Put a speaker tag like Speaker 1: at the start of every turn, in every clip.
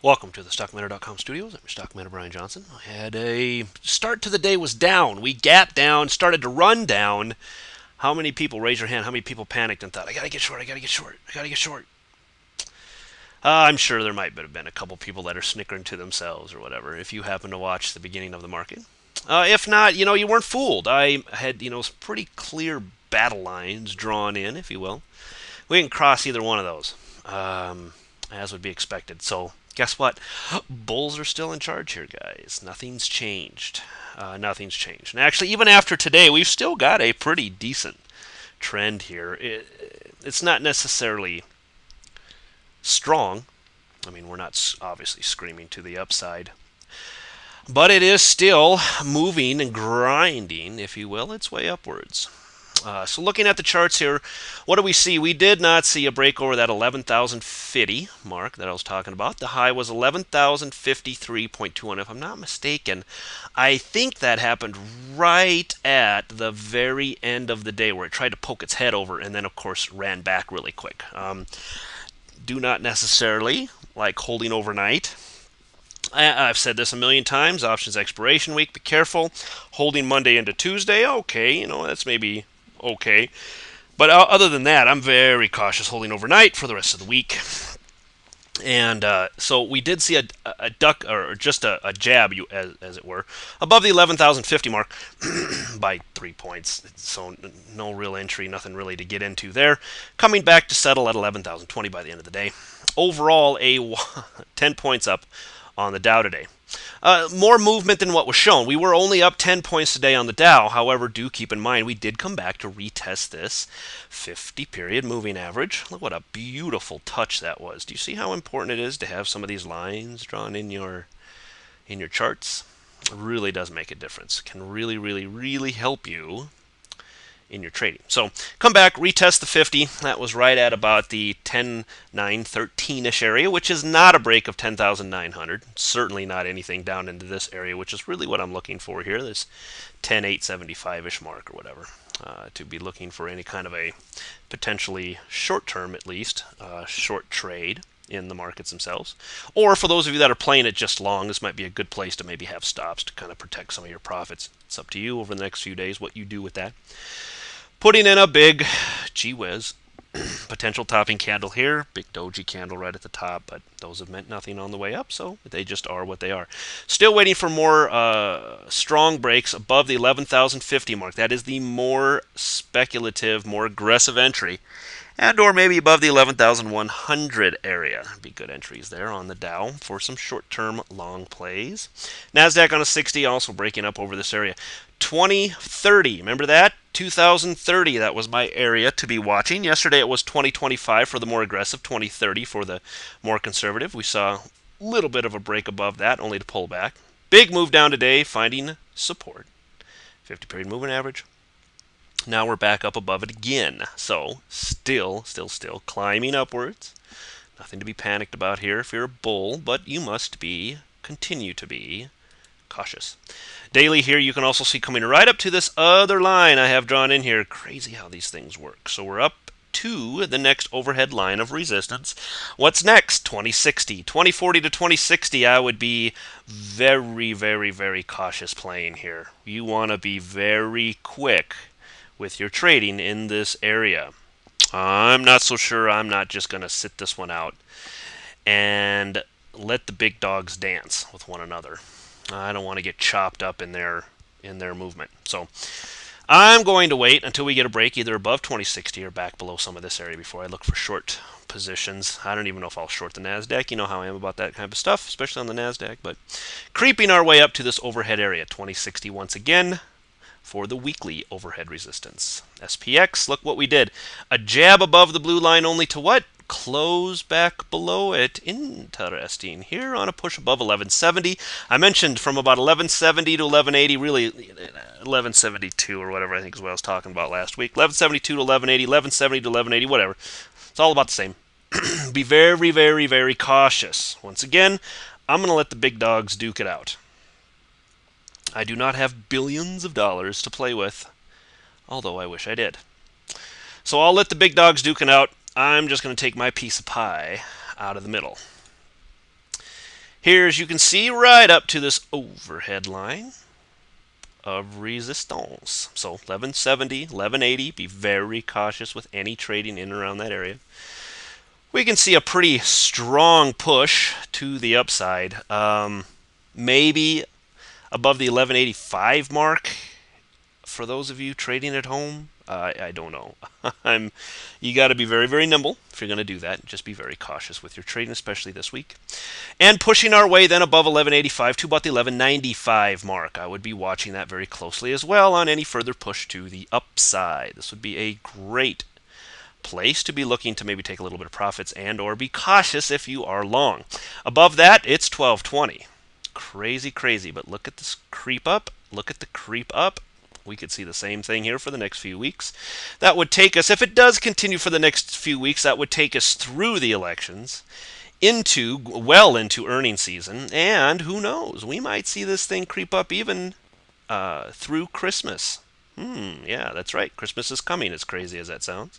Speaker 1: Welcome to the StockManor.com studios. I'm your Stockmanager Brian Johnson. I had a start to the day was down. We gapped down, started to run down. How many people, raise your hand, how many people panicked and thought, I gotta get short, I gotta get short, I gotta get short? I'm sure there might have been a couple people that are snickering to themselves or whatever if you happen to watch the beginning of the market. If not, you weren't fooled. I had, some pretty clear battle lines drawn in, if you will. We didn't cross either one of those, as would be expected. So guess what? Bulls are still in charge here, guys. Nothing's changed. Nothing's changed. And actually, even after today, we've still got a pretty decent trend here. It's not necessarily strong. I mean, we're not obviously screaming to the upside. But it is still moving and grinding, if you will, its way upwards. So looking at the charts here, what do we see? We did not see a break over that 11,050 mark that I was talking about. The high was 11,053.21. If I'm not mistaken, I think that happened right at the very end of the day where it tried to poke its head over and then, of course, ran back really quick. Do not necessarily like holding overnight. I've said this a million times. Options expiration week, be careful. Holding Monday into Tuesday, okay, that's maybe okay. But other than that, I'm very cautious holding overnight for the rest of the week. And so we did see a duck, or just a jab, as it were, above the 11,050 mark by 3 points. So no real entry, nothing really to get into there. Coming back to settle at 11,020 by the end of the day. Overall, 10 points up on the Dow today. More movement than what was shown. We were only up 10 points today on the Dow. However, do keep in mind we did come back to retest this 50-period moving average. Look what a beautiful touch that was. Do you see how important it is to have some of these lines drawn in your charts? It really does make a difference. It can really, really, really help you in your trading. So come back, retest the 50. That was right at about the 10,913-ish area, which is not a break of 10,900. Certainly not anything down into this area, which is really what I'm looking for here, this 10,875-ish mark or whatever. To be looking for any kind of a potentially short-term, at least, short trade in the markets themselves. Or for those of you that are playing it just long, this might be a good place to maybe have stops to kind of protect some of your profits. It's up to you over the next few days what you do with that. Putting in a big, gee whiz, potential topping candle here. Big doji candle right at the top, but those have meant nothing on the way up, so they just are what they are. Still waiting for more strong breaks above the 11,050 mark. That is the more speculative, more aggressive entry. And or maybe above the 11,100 area. Be good entries there on the Dow for some short-term long plays. NASDAQ on a 60, also breaking up over this area. 2030, remember that? 2030, that was my area to be watching. Yesterday it was 2025 for the more aggressive, 2030 for the more conservative. We saw a little bit of a break above that, only to pull back. Big move down today, finding support. 50-period moving average. Now we're back up above it again. So still climbing upwards. Nothing to be panicked about here if you're a bull, but you must continue to be cautious. Daily here you can also see coming right up to this other line I have drawn in here. Crazy how these things work. So we're up to the next overhead line of resistance. What's next? 2060. 2040 to 2060, I would be very, very, very cautious playing here. You want to be very quick with your trading in this area. I'm not so sure. I'm not just going to sit this one out and let the big dogs dance with one another. I don't want to get chopped up in their movement. So I'm going to wait until we get a break either above 2060 or back below some of this area before I look for short positions. I don't even know if I'll short the NASDAQ. You know how I am about that kind of stuff, especially on the NASDAQ. But creeping our way up to this overhead area, 2060 once again, for the weekly overhead resistance. SPX, look what we did. A jab above the blue line only to what? Close back below it. Interesting. Here on a push above 1170. I mentioned from about 1170 to 1180, really 1172 or whatever I think is what I was talking about last week. 1172 to 1180, 1170 to 1180, whatever. It's all about the same. Be very, very, very cautious. Once again, I'm going to let the big dogs duke it out. I do not have billions of dollars to play with, although I wish I did. So I'll let the big dogs duke it out. I'm just going to take my piece of pie out of the middle. Here, as you can see, right up to this overhead line of resistance. So 1170, 1180. Be very cautious with any trading in and around that area. We can see a pretty strong push to the upside. Maybe above the 1185 mark for those of you trading at home. I don't know. You got to be very, very nimble if you're going to do that. Just be very cautious with your trading, especially this week. And pushing our way then above 1185 to about the 1195 mark. I would be watching that very closely as well on any further push to the upside. This would be a great place to be looking to maybe take a little bit of profits and or be cautious if you are long. Above that, it's 1220. Crazy, crazy. But look at this creep up. Look at the creep up. We could see the same thing here for the next few weeks. That would take us, if it does continue for the next few weeks, that would take us through the elections, well into earnings season, and who knows, we might see this thing creep up even through Christmas. Yeah, that's right. Christmas is coming, as crazy as that sounds.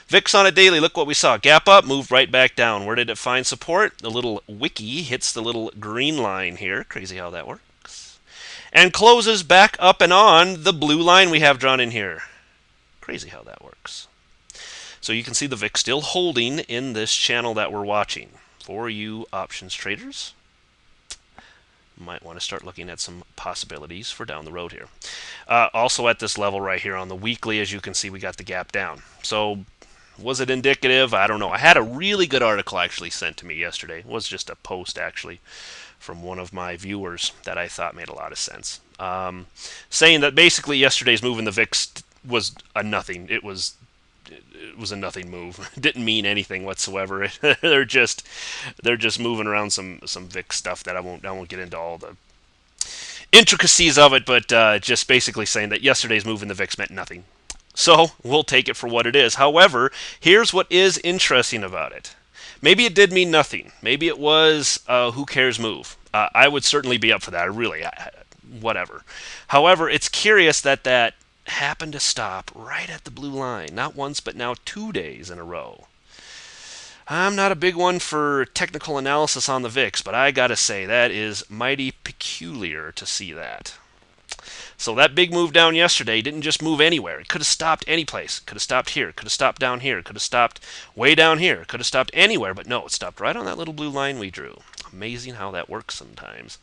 Speaker 1: VIX on a daily, look what we saw. Gap up, moved right back down. Where did it find support? The little wiki hits the little green line here. Crazy how that works. And closes back up and on the blue line we have drawn in here. Crazy how that works. So you can see the VIX still holding in this channel that we're watching. For you options traders, might want to start looking at some possibilities for down the road here. Also at this level right here on the weekly, as you can see, we got the gap down. So was it indicative? I don't know. I had a really good article actually sent to me yesterday. It was just a post actually from one of my viewers that I thought made a lot of sense. Saying that basically yesterday's move in the VIX was a nothing. It was a nothing move. It didn't mean anything whatsoever. they're just moving around some VIX stuff that I won't get into all the intricacies of it, but just basically saying that yesterday's move in the VIX meant nothing. So we'll take it for what it is. However, here's what is interesting about it. Maybe it did mean nothing. Maybe it was a who cares move. I would certainly be up for that. Whatever. However, it's curious that happened to stop right at the blue line. Not once, but now 2 days in a row. I'm not a big one for technical analysis on the VIX, but I gotta say that is mighty peculiar to see that. So that big move down yesterday didn't just move anywhere. It could have stopped any place. Could have stopped here. Could have stopped down here. Could have stopped way down here. Could have stopped anywhere. But no, it stopped right on that little blue line we drew. Amazing how that works sometimes.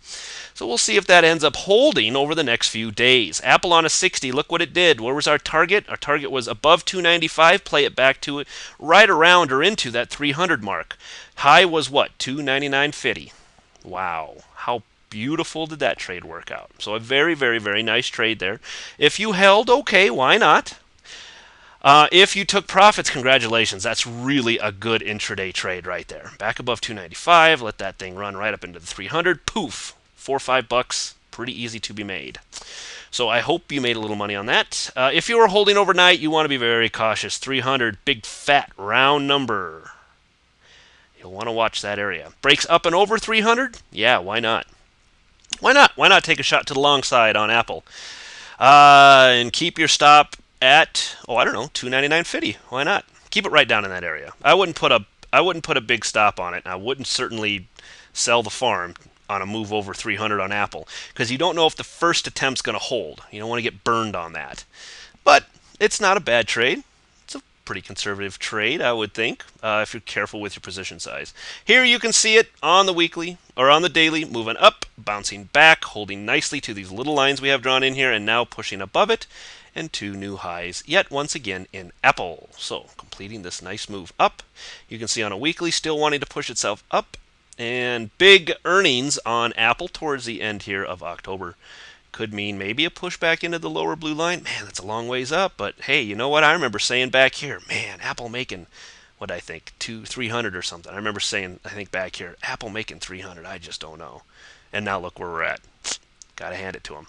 Speaker 1: So we'll see if that ends up holding over the next few days. Apple on a 60. Look what it did. Where was our target? Our target was above 295. Play it back to it right around or into that 300 mark. High was what? 299.50. Wow. How beautiful did that trade work out. So a very, very, very nice trade there. If you held, okay, why not? If you took profits, congratulations. That's really a good intraday trade right there. Back above 295, let that thing run right up into the 300. Poof, $4 or $5, pretty easy to be made. So I hope you made a little money on that. If you were holding overnight, you want to be very cautious. 300, big fat round number. You'll want to watch that area. Breaks up and over 300? Yeah, why not? Why not? Why not take a shot to the long side on Apple? And keep your stop at, I don't know, 299.50. Why not? Keep it right down in that area. I wouldn't put a big stop on it. I wouldn't certainly sell the farm on a move over 300 on Apple because you don't know if the first attempt's going to hold. You don't want to get burned on that. But it's not a bad trade. Pretty conservative trade, I would think, if you're careful with your position size. Here you can see it on the weekly or on the daily, moving up, bouncing back, holding nicely to these little lines we have drawn in here, and now pushing above it, and 2 new highs yet once again in Apple. So completing this nice move up. You can see on a weekly still wanting to push itself up, and big earnings on Apple towards the end here of October. Could mean maybe a push back into the lower blue line. Man, that's a long ways up. But hey, you know what? I remember saying back here, man, Apple making, what I think, 300 or something. I remember saying, I think back here, Apple making 300. I just don't know. And now look where we're at. Got to hand it to them.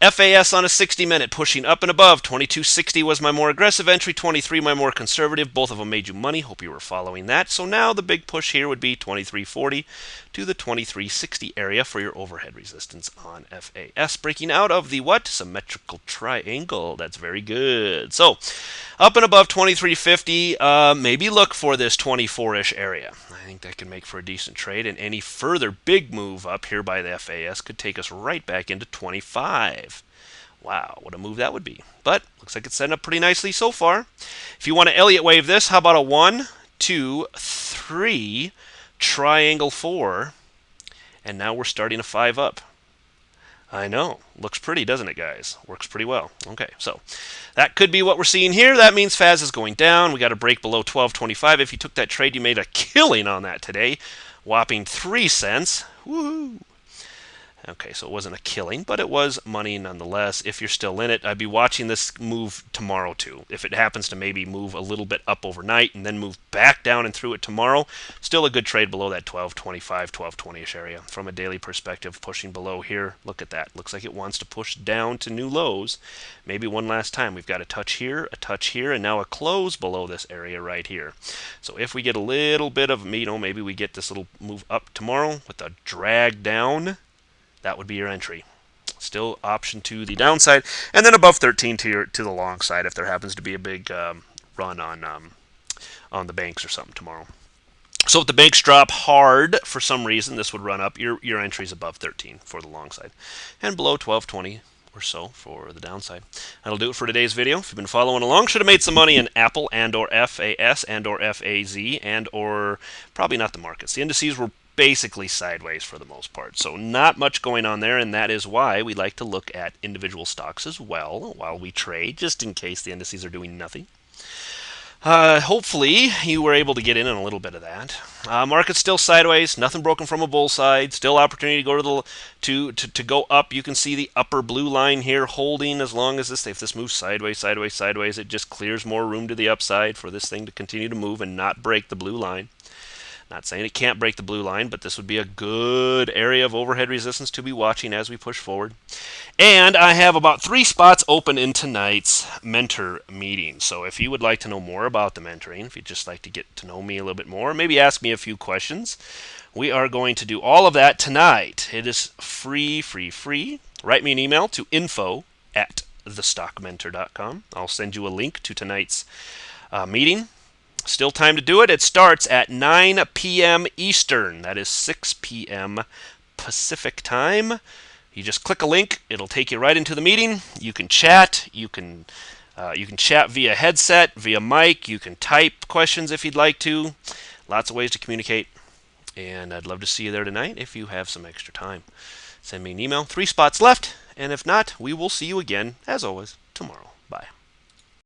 Speaker 1: FAS on a 60-minute, pushing up and above. 2260 was my more aggressive entry, 23 my more conservative. Both of them made you money. Hope you were following that. So now the big push here would be 2340 to the 2360 area for your overhead resistance on FAS. Breaking out of the what? Symmetrical triangle. That's very good. So up and above 2350, maybe look for this 24-ish area. I think that could make for a decent trade, and any further big move up here by the FAS could take us right back into 25. Wow, what a move that would be. But looks like it's setting up pretty nicely so far. If you want to Elliott wave this, how about a 1, 2, 3, triangle 4, and now we're starting a 5 up. I know. Looks pretty, doesn't it, guys? Works pretty well. Okay, so that could be what we're seeing here. That means FAS is going down. We got to break below 12.25. If you took that trade, you made a killing on that today. Whopping 3 cents. Woohoo! Okay, so it wasn't a killing, but it was money nonetheless. If you're still in it, I'd be watching this move tomorrow too. If it happens to maybe move a little bit up overnight and then move back down and through it tomorrow, still a good trade below that 12.25, 12.20-ish area. From a daily perspective, pushing below here, look at that. Looks like it wants to push down to new lows. Maybe one last time. We've got a touch here, and now a close below this area right here. So if we get a little bit of, maybe we get this little move up tomorrow with a drag down, that would be your entry. Still option to the downside, and then above 13 to the long side if there happens to be a big run on the banks or something tomorrow. So if the banks drop hard for some reason, this would run up. Your entry's above 13 for the long side, and below 12.20 or so for the downside. That'll do it for today's video. If you've been following along, should have made some money in Apple and or FAS and or FAZ and or probably not the markets. The indices were basically sideways for the most part. So not much going on there, and that is why we like to look at individual stocks as well while we trade, just in case the indices are doing nothing. Hopefully you were able to get in on a little bit of that. Market's still sideways, nothing broken from a bull side, still opportunity to go to go up. You can see the upper blue line here holding as long as if this moves sideways, it just clears more room to the upside for this thing to continue to move and not break the blue line. Not saying it can't break the blue line, but this would be a good area of overhead resistance to be watching as we push forward. And I have about 3 spots open in tonight's mentor meeting. So if you would like to know more about the mentoring, if you'd just like to get to know me a little bit more, maybe ask me a few questions, we are going to do all of that tonight. It is free. Write me an email to info@thestockmentor.com. I'll send you a link to tonight's meeting. Still time to do it. It starts at 9 p.m. Eastern. That is 6 p.m. Pacific time. You just click a link. It'll take you right into the meeting. You can chat. You can chat via headset, via mic. You can type questions if you'd like to. Lots of ways to communicate. And I'd love to see you there tonight if you have some extra time. Send me an email. 3 spots left. And if not, we will see you again, as always, tomorrow.